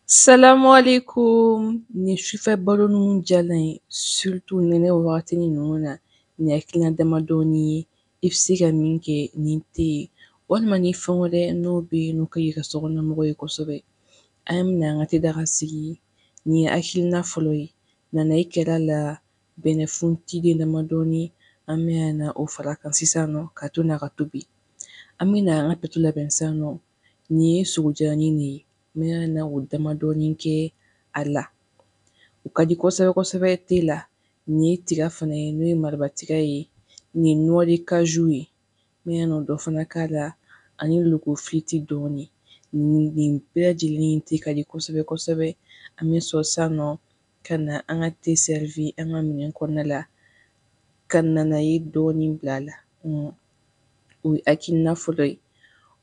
Salamualaikum, nin sufɛ balo ninnu diyala n ye surtout nɛnɛ wagati ninnu na nin hakilina damadɔni ye i bɛ se ka min kɛ nin tɛ ye walima ni fɛn wɛrɛ n'o bɛ yen n'o ka ɲi ka sokɔnɔmɔgɔw ye kosɛbɛ. An bɛna an ka tedaga sigi nin ye hakilina fɔlɔ ye nana i kɛra la bɛnɛfuntiden damadɔni an bɛna o fara a kan sisan nɔ ka to n'a ka tobi. An bɛna an ka pɛto labɛn sisan nɔ nin ye sogojalanin de ye n bɛna o damadɔni kɛ a la o ka di kosɛbɛ kosɛbɛ te la. Nin ye tiga fana ye n'o ye marabatiga ye nin ye noix de cajou ye n bɛna o dɔ fana k'a la ani logofiliti dɔɔni. Nin bɛɛ lajɛlen te ka di kosɛbɛ kosɛbɛ. An bɛ sɔrɔ sisan nɔ ka na an ka te sɛrivi an ka minɛn kɔnɔna la ka nanaye dɔɔni bila a la. O ye hakilina fɔlɔ ye.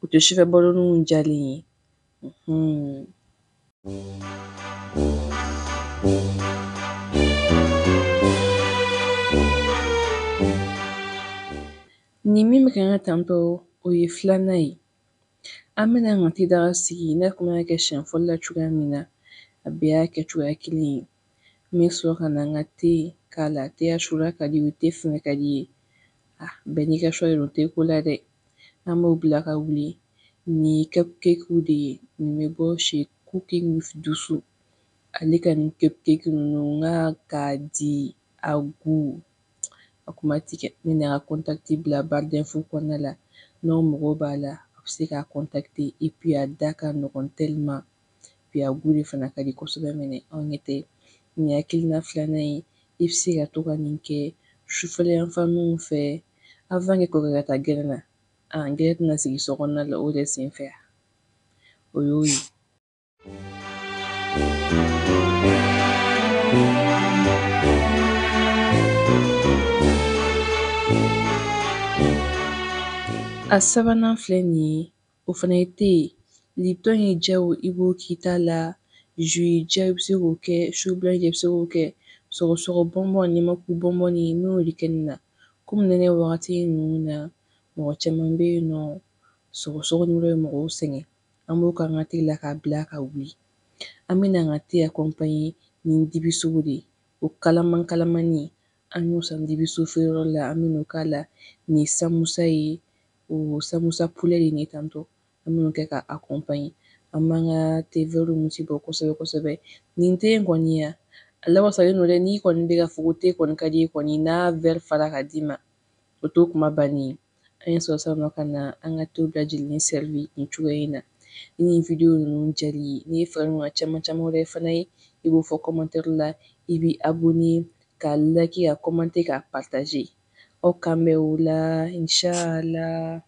O tɛ sufɛ baloninw diyalen ye. Nin min bɛ ka an ka tantɔ o ye filanan ye. An bɛna an ka tedaga sigi i n'a fɔ n y'a kɛ siɲɛ fɔlɔ la cogoya min na a bɛɛ y'a kɛ cogoya kelen ye. N bɛ sɔrɔ ka na an ka te k'a la te asura ka di o ye te fɛngɛ ka di ye bɛɛ n'i ka choix de don te ko la dɛ. An b'o bila ka wuli nin ye cupcake de ye nin bɛ bɔ chez Cooking with Dusu ale ka nin cupcake ninnu n k'a di a gu a kuma tigɛ n bɛna a ka contact bila barre d'info kɔnɔna la n'aw mago b'a la a bɛ se k'a contacter et puis a da ka nɔgɔn tellement puis a gu de fana ka di kosɛbɛ mɛnɛ aw ɲɛ tɛ nin ye hakilina filanan ye i bɛ se ka to ka nin kɛ sufɛla yanfaniw fɛ avant que kɔkɛ ka taa gɛrɛn na gɛrɛn tɛna sigi sokɔnɔna la o yɛrɛ senfɛ o y'o ye. A sabanan filɛ nin ye o fana ye te ye lipton ye jaw i b'o k'i ta la jus ye ja i bɛ se k'o kɛ su blanche i bɛ se k'o kɛ sɔgɔsɔgɔ bɔnbɔn Nimaku bɔnbɔn ni n y'o de kɛ nin na komi nɛnɛ wagati ninnu na mɔgɔ caman bɛ yen nɔ sɔgɔsɔgɔ ni ye mɔgɔw sɛgɛn an b'o k'an ka te la k'a bila ka wuli. An bɛna an ka te accompagner nin dibisogo de ye o kalaman kalamani an y'o san dibiso feereyɔrɔ la an bɛn'o k'a la nin ye samusa ye o samusa poulet de ye tantɔ an bɛn'o kɛ ka accompagner an b'an ka te verres muti bɔ kosɛbɛ kosɛbɛ. Nin te in kɔni ya a lawasalen don dɛ n'i kɔni bɛ ka fɔ ko te kɔni ka di ye kɔni n'a verre fara ka d'i ma o t'o kuma bannen ye. An ye sɔrɔ sisan nɔ ka na an ka tew bɛɛ lajɛlen sɛrivi nin cogoya in na. Ni nin video ninnu diyar'i ye n'i ye fɛ ka ɲɔgɔnna caman caman wɛrɛ fana ye i b'o fɔ commentaire la i b'i abonner ka liker ka commenter ka partager aw kan bɛn o la inchallah.